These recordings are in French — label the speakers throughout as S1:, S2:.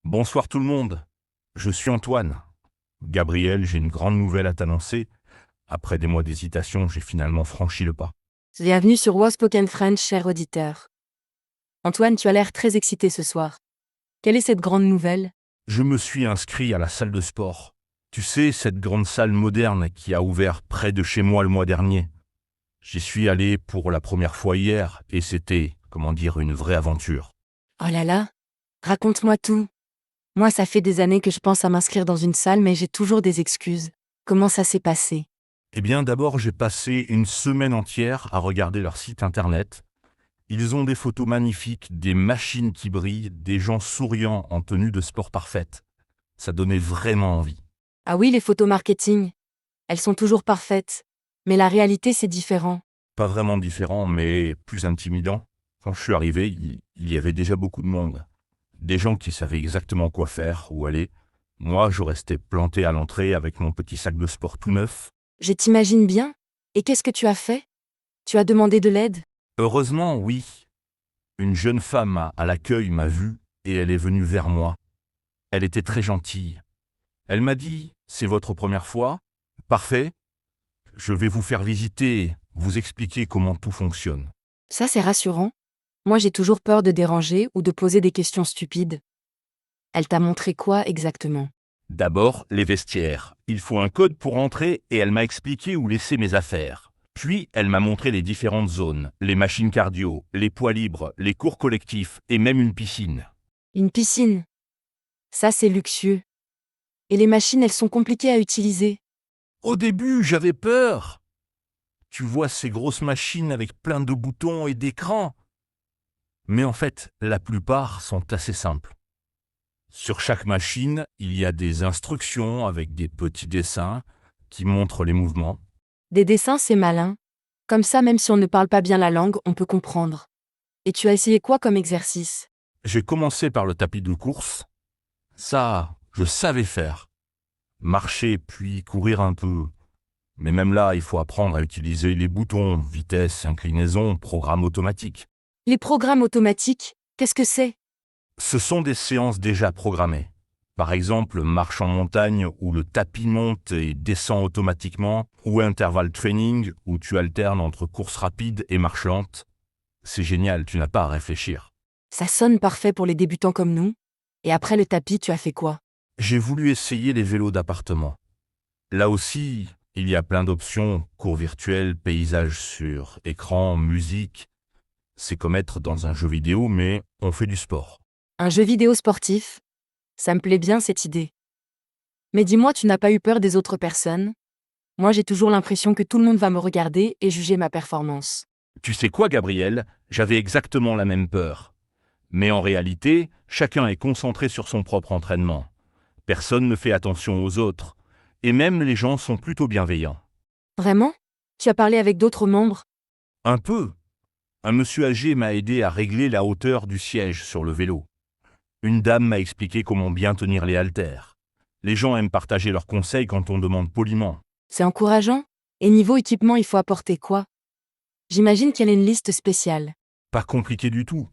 S1: Bonsoir tout le monde, je suis Antoine. Gabriel, j'ai une grande nouvelle à t'annoncer. Après des mois d'hésitation, j'ai finalement franchi le pas.
S2: Bienvenue sur Was Spoken French, cher auditeur. Antoine, tu as l'air très excité ce soir. Quelle est cette grande nouvelle?
S1: Je me suis inscrit à la salle de sport. Tu sais, cette grande salle moderne qui a ouvert près de chez moi le mois dernier. J'y suis allé pour la première fois hier et c'était, comment dire, une vraie aventure.
S2: Oh là là, raconte-moi tout. Moi, ça fait des années que je pense à m'inscrire dans une salle, mais j'ai toujours des excuses. Comment ça s'est passé?
S1: Eh bien, d'abord, j'ai passé une semaine entière à regarder leur site internet. Ils ont des photos magnifiques, des machines qui brillent, des gens souriants en tenue de sport parfaite. Ça donnait vraiment envie.
S2: Ah oui, les photos marketing. Elles sont toujours parfaites. Mais la réalité, c'est différent.
S1: Pas vraiment différent, mais plus intimidant. Quand je suis arrivé, il y avait déjà beaucoup de monde. Des gens qui savaient exactement quoi faire, où aller. Moi, je restais planté à l'entrée avec mon petit sac de sport tout neuf.
S2: Je t'imagine bien. Et qu'est-ce que tu as fait? Tu as demandé de l'aide?
S1: Heureusement, oui. Une jeune femme à l'accueil m'a vu et elle est venue vers moi. Elle était très gentille. Elle m'a dit, c'est votre première fois? Parfait. Je vais vous faire visiter, vous expliquer comment tout fonctionne.
S2: Ça, c'est rassurant. Moi, j'ai toujours peur de déranger ou de poser des questions stupides. Elle t'a montré quoi exactement?
S1: D'abord, les vestiaires. Il faut un code pour entrer et elle m'a expliqué où laisser mes affaires. Puis, elle m'a montré les différentes zones, les machines cardio, les poids libres, les cours collectifs et même une piscine.
S2: Une piscine. Ça, c'est luxueux. Et les machines, elles sont compliquées à utiliser.
S1: Au début, j'avais peur. Tu vois ces grosses machines avec plein de boutons et d'écrans. Mais en fait, la plupart sont assez simples. Sur chaque machine, il y a des instructions avec des petits dessins qui montrent les mouvements.
S2: Des dessins, c'est malin. Comme ça, même si on ne parle pas bien la langue, on peut comprendre. Et tu as essayé quoi comme exercice?
S1: J'ai commencé par le tapis de course. Ça, je savais faire. Marcher puis courir un peu. Mais même là, il faut apprendre à utiliser les boutons, vitesse, inclinaison, programme automatique.
S2: Les programmes automatiques, qu'est-ce que c'est?
S1: Ce sont des séances déjà programmées. Par exemple, marche en montagne où le tapis monte et descend automatiquement, ou intervalle training où tu alternes entre course rapide et marche lente. C'est génial, tu n'as pas à réfléchir.
S2: Ça sonne parfait pour les débutants comme nous. Et après le tapis, tu as fait quoi?
S1: J'ai voulu essayer les vélos d'appartement. Là aussi, il y a plein d'options, cours virtuels, paysages sur écran, musique. C'est comme être dans un jeu vidéo, mais on fait du sport.
S2: Un jeu vidéo sportif? Ça me plaît bien cette idée. Mais dis-moi, tu n'as pas eu peur des autres personnes? Moi, j'ai toujours l'impression que tout le monde va me regarder et juger ma performance.
S1: Tu sais quoi, Gabriel? J'avais exactement la même peur. Mais en réalité, chacun est concentré sur son propre entraînement. Personne ne fait attention aux autres. Et même les gens sont plutôt bienveillants.
S2: Vraiment? Tu as parlé avec d'autres membres?
S1: Un peu. Un monsieur âgé m'a aidé à régler la hauteur du siège sur le vélo. Une dame m'a expliqué comment bien tenir les haltères. Les gens aiment partager leurs conseils quand on demande poliment.
S2: C'est encourageant. Et niveau équipement, il faut apporter quoi? J'imagine qu'il y a une liste spéciale.
S1: Pas compliqué du tout.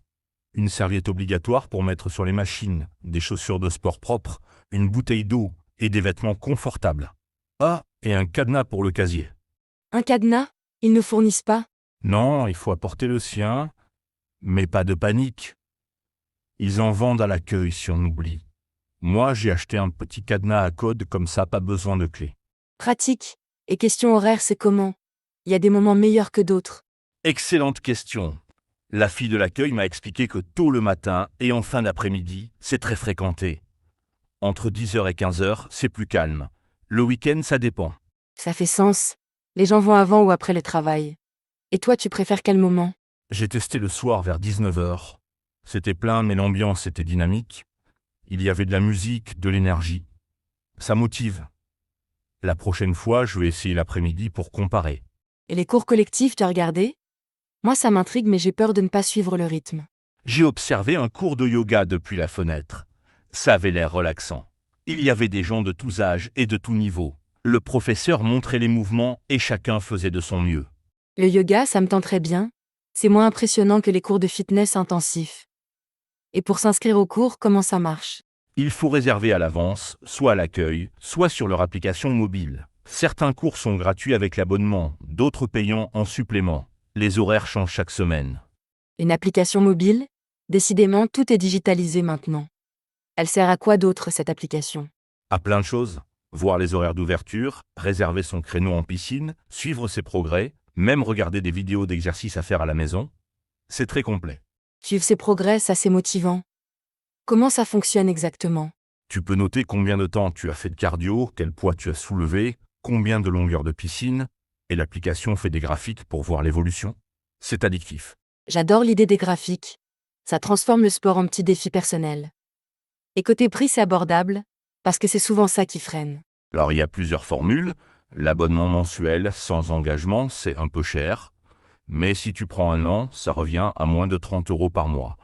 S1: Une serviette obligatoire pour mettre sur les machines, des chaussures de sport propres, une bouteille d'eau et des vêtements confortables. Ah, et un cadenas pour le casier.
S2: Un cadenas? Ils ne fournissent pas?
S1: Non, il faut apporter le sien, mais pas de panique. Ils en vendent à l'accueil si on oublie. Moi, j'ai acheté un petit cadenas à code, comme ça, pas besoin de clé.
S2: Pratique. Et question horaire, c'est comment? Il y a des moments meilleurs que d'autres.
S1: Excellente question. La fille de l'accueil m'a expliqué que tôt le matin et en fin d'après-midi, c'est très fréquenté. Entre 10h et 15h, c'est plus calme. Le week-end, ça dépend.
S2: Ça fait sens. Les gens vont avant ou après le travail. Et toi, tu préfères quel moment?
S1: J'ai testé le soir vers 19h. C'était plein, mais l'ambiance était dynamique. Il y avait de la musique, de l'énergie. Ça motive. La prochaine fois, je vais essayer l'après-midi pour comparer.
S2: Et les cours collectifs, tu as regardé? Moi, ça m'intrigue, mais j'ai peur de ne pas suivre le rythme.
S1: J'ai observé un cours de yoga depuis la fenêtre. Ça avait l'air relaxant. Il y avait des gens de tous âges et de tous niveaux. Le professeur montrait les mouvements et chacun faisait de son mieux.
S2: Le yoga, ça me tenterait bien. C'est moins impressionnant que les cours de fitness intensifs. Et pour s'inscrire au cours, comment ça marche?
S1: Il faut réserver à l'avance, soit à l'accueil, soit sur leur application mobile. Certains cours sont gratuits avec l'abonnement, d'autres payants en supplément. Les horaires changent chaque semaine.
S2: Une application mobile? Décidément, tout est digitalisé maintenant. Elle sert à quoi d'autre, cette application?
S1: À plein de choses. Voir les horaires d'ouverture, réserver son créneau en piscine, suivre ses progrès, même regarder des vidéos d'exercices à faire à la maison. C'est très complet.
S2: Suivre ses progrès, ça c'est motivant. Comment ça fonctionne exactement?
S1: Tu peux noter combien de temps tu as fait de cardio, quel poids tu as soulevé, combien de longueur de piscine, et l'application fait des graphiques pour voir l'évolution. C'est addictif.
S2: J'adore l'idée des graphiques. Ça transforme le sport en petit défi personnel. Et côté prix, c'est abordable, parce que c'est souvent ça qui freine.
S1: Alors il y a plusieurs formules. L'abonnement mensuel sans engagement, c'est un peu cher. Mais si tu prends un an, ça revient à moins de 30 € par mois.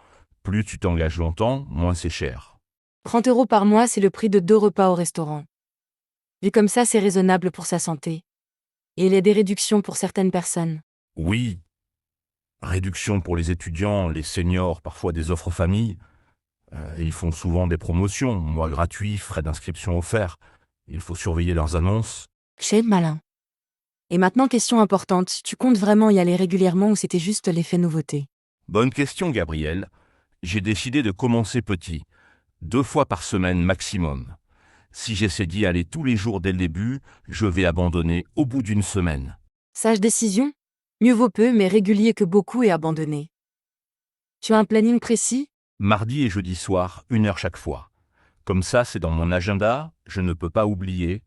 S1: Plus tu t'engages longtemps, moins c'est cher.
S2: 30 € par mois, c'est le prix de 2 repas au restaurant. Vu comme ça, c'est raisonnable pour sa santé. Et il y a des réductions pour certaines personnes.
S1: Oui, réduction pour les étudiants, les seniors, parfois des offres famille. Ils font souvent des promotions, mois gratuits, frais d'inscription offerts. Il faut surveiller leurs annonces.
S2: Chez malin. Et maintenant, question importante, tu comptes vraiment y aller régulièrement ou c'était juste l'effet nouveauté?
S1: Bonne question, Gabriel. J'ai décidé de commencer petit, 2 fois par semaine maximum. Si j'essaie d'y aller tous les jours dès le début, je vais abandonner au bout d'une semaine.
S2: Sage décision? Mieux vaut peu, mais régulier que beaucoup et abandonné. Tu as un planning précis?
S1: Mardi et jeudi soir, 1 heure chaque fois. Comme ça, c'est dans mon agenda, je ne peux pas oublier.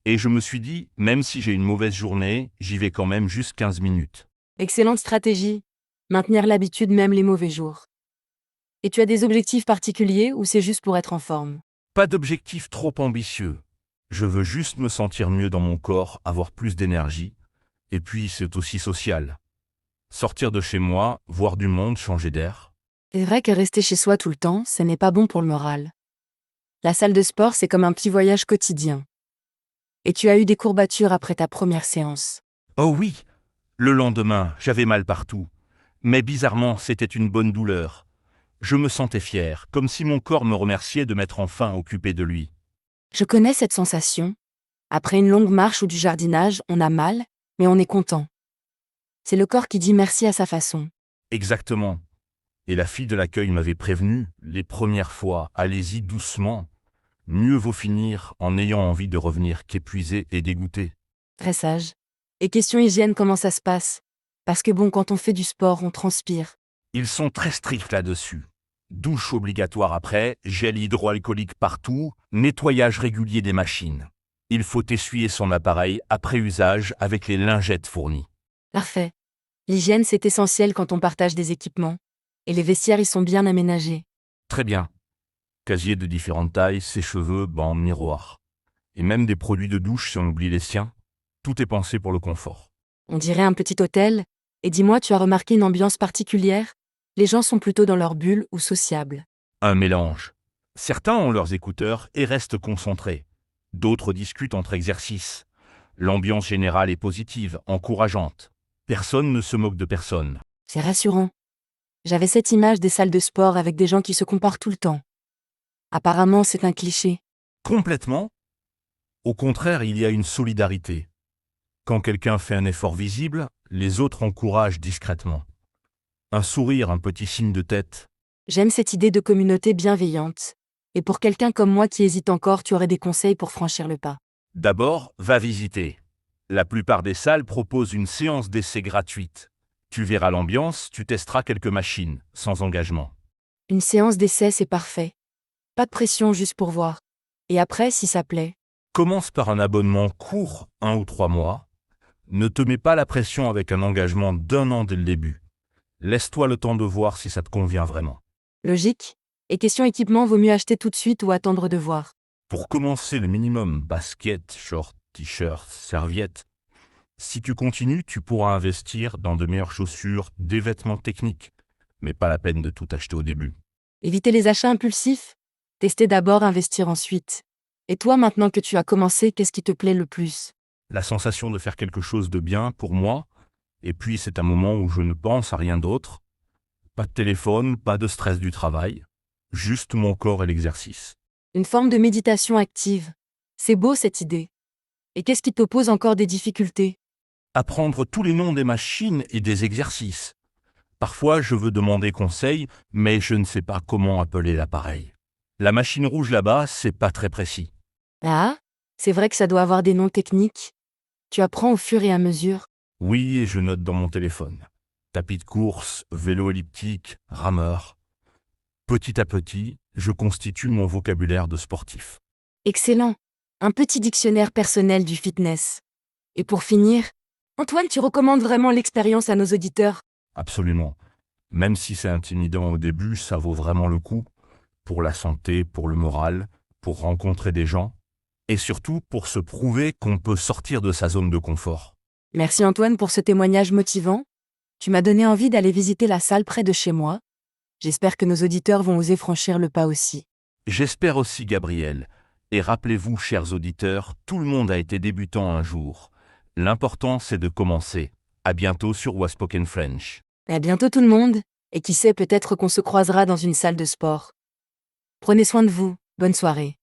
S1: Et je me suis dit, même si j'ai une mauvaise journée, j'y vais quand même juste 15 minutes.
S2: Excellente stratégie. Maintenir l'habitude même les mauvais jours. Et tu as des objectifs particuliers ou c'est juste pour être en forme?
S1: Pas d'objectif trop ambitieux. Je veux juste me sentir mieux dans mon corps, avoir plus d'énergie. Et puis, c'est aussi social. Sortir de chez moi, voir du monde, changer d'air.
S2: C'est vrai que rester chez soi tout le temps, ce n'est pas bon pour le moral. La salle de sport, c'est comme un petit voyage quotidien. Et tu as eu des courbatures après ta première séance.
S1: Oh oui, le lendemain, j'avais mal partout. Mais bizarrement, c'était une bonne douleur. Je me sentais fier, comme si mon corps me remerciait de m'être enfin occupé de lui.
S2: Je connais cette sensation. Après une longue marche ou du jardinage, on a mal, mais on est content. C'est le corps qui dit merci à sa façon.
S1: Exactement. Et la fille de l'accueil m'avait prévenu, les premières fois, allez-y doucement. Mieux vaut finir en ayant envie de revenir qu'épuisé et dégoûté.
S2: Très sage. Et question hygiène, comment ça se passe? Parce que bon, quand on fait du sport, on transpire.
S1: Ils sont très stricts là-dessus. Douche obligatoire après, gel hydroalcoolique partout, nettoyage régulier des machines. Il faut essuyer son appareil après usage avec les lingettes fournies.
S2: Parfait. L'hygiène, c'est essentiel quand on partage des équipements. Et les vestiaires y sont bien aménagés.
S1: Très bien. Casier de différentes tailles, sèche-cheveux, bancs, miroirs. Et même des produits de douche si on oublie les siens. Tout est pensé pour le confort.
S2: On dirait un petit hôtel. Et dis-moi, tu as remarqué une ambiance particulière? Les gens sont plutôt dans leur bulle ou sociables.
S1: Un mélange. Certains ont leurs écouteurs et restent concentrés. D'autres discutent entre exercices. L'ambiance générale est positive, encourageante. Personne ne se moque de personne.
S2: C'est rassurant. J'avais cette image des salles de sport avec des gens qui se comparent tout le temps. Apparemment, c'est un cliché.
S1: Complètement. Au contraire, il y a une solidarité. Quand quelqu'un fait un effort visible, les autres encouragent discrètement. Un sourire, un petit signe de tête.
S2: J'aime cette idée de communauté bienveillante. Et pour quelqu'un comme moi qui hésite encore, tu aurais des conseils pour franchir le pas?
S1: D'abord, va visiter. La plupart des salles proposent une séance d'essai gratuite. Tu verras l'ambiance, tu testeras quelques machines, sans engagement.
S2: Une séance d'essai, c'est parfait. Pas de pression, juste pour voir. Et après, si ça plaît.
S1: Commence par un abonnement court, 1 ou 3 mois. Ne te mets pas la pression avec un engagement d'1 an dès le début. Laisse-toi le temps de voir si ça te convient vraiment.
S2: Logique. Et question équipement, vaut mieux acheter tout de suite ou attendre de voir?
S1: Pour commencer le minimum, basket, short, t-shirt, serviette. Si tu continues, tu pourras investir dans de meilleures chaussures, des vêtements techniques. Mais pas la peine de tout acheter au début.
S2: Éviter les achats impulsifs? Tester d'abord, investir ensuite. Et toi, maintenant que tu as commencé, qu'est-ce qui te plaît le plus?
S1: La sensation de faire quelque chose de bien pour moi, et puis c'est un moment où je ne pense à rien d'autre. Pas de téléphone, pas de stress du travail, juste mon corps et l'exercice.
S2: Une forme de méditation active. C'est beau cette idée. Et qu'est-ce qui te pose encore des difficultés?
S1: Apprendre tous les noms des machines et des exercices. Parfois, je veux demander conseil, mais je ne sais pas comment appeler l'appareil. La machine rouge là-bas, c'est pas très précis.
S2: Ah, c'est vrai que ça doit avoir des noms techniques. Tu apprends au fur et à mesure.
S1: Oui, et je note dans mon téléphone. Tapis de course, vélo elliptique, rameur. Petit à petit, je constitue mon vocabulaire de sportif.
S2: Excellent. Un petit dictionnaire personnel du fitness. Et pour finir, Antoine, tu recommandes vraiment l'expérience à nos auditeurs?
S1: Absolument. Même si c'est intimidant au début, ça vaut vraiment le coup. Pour la santé, pour le moral, pour rencontrer des gens, et surtout pour se prouver qu'on peut sortir de sa zone de confort.
S2: Merci Antoine pour ce témoignage motivant. Tu m'as donné envie d'aller visiter la salle près de chez moi. J'espère que nos auditeurs vont oser franchir le pas aussi.
S1: J'espère aussi, Gabriel. Et rappelez-vous, chers auditeurs, tout le monde a été débutant un jour. L'important, c'est de commencer. À bientôt sur Waspoken French.
S2: À bientôt tout le monde, et qui sait peut-être qu'on se croisera dans une salle de sport. Prenez soin de vous, bonne soirée.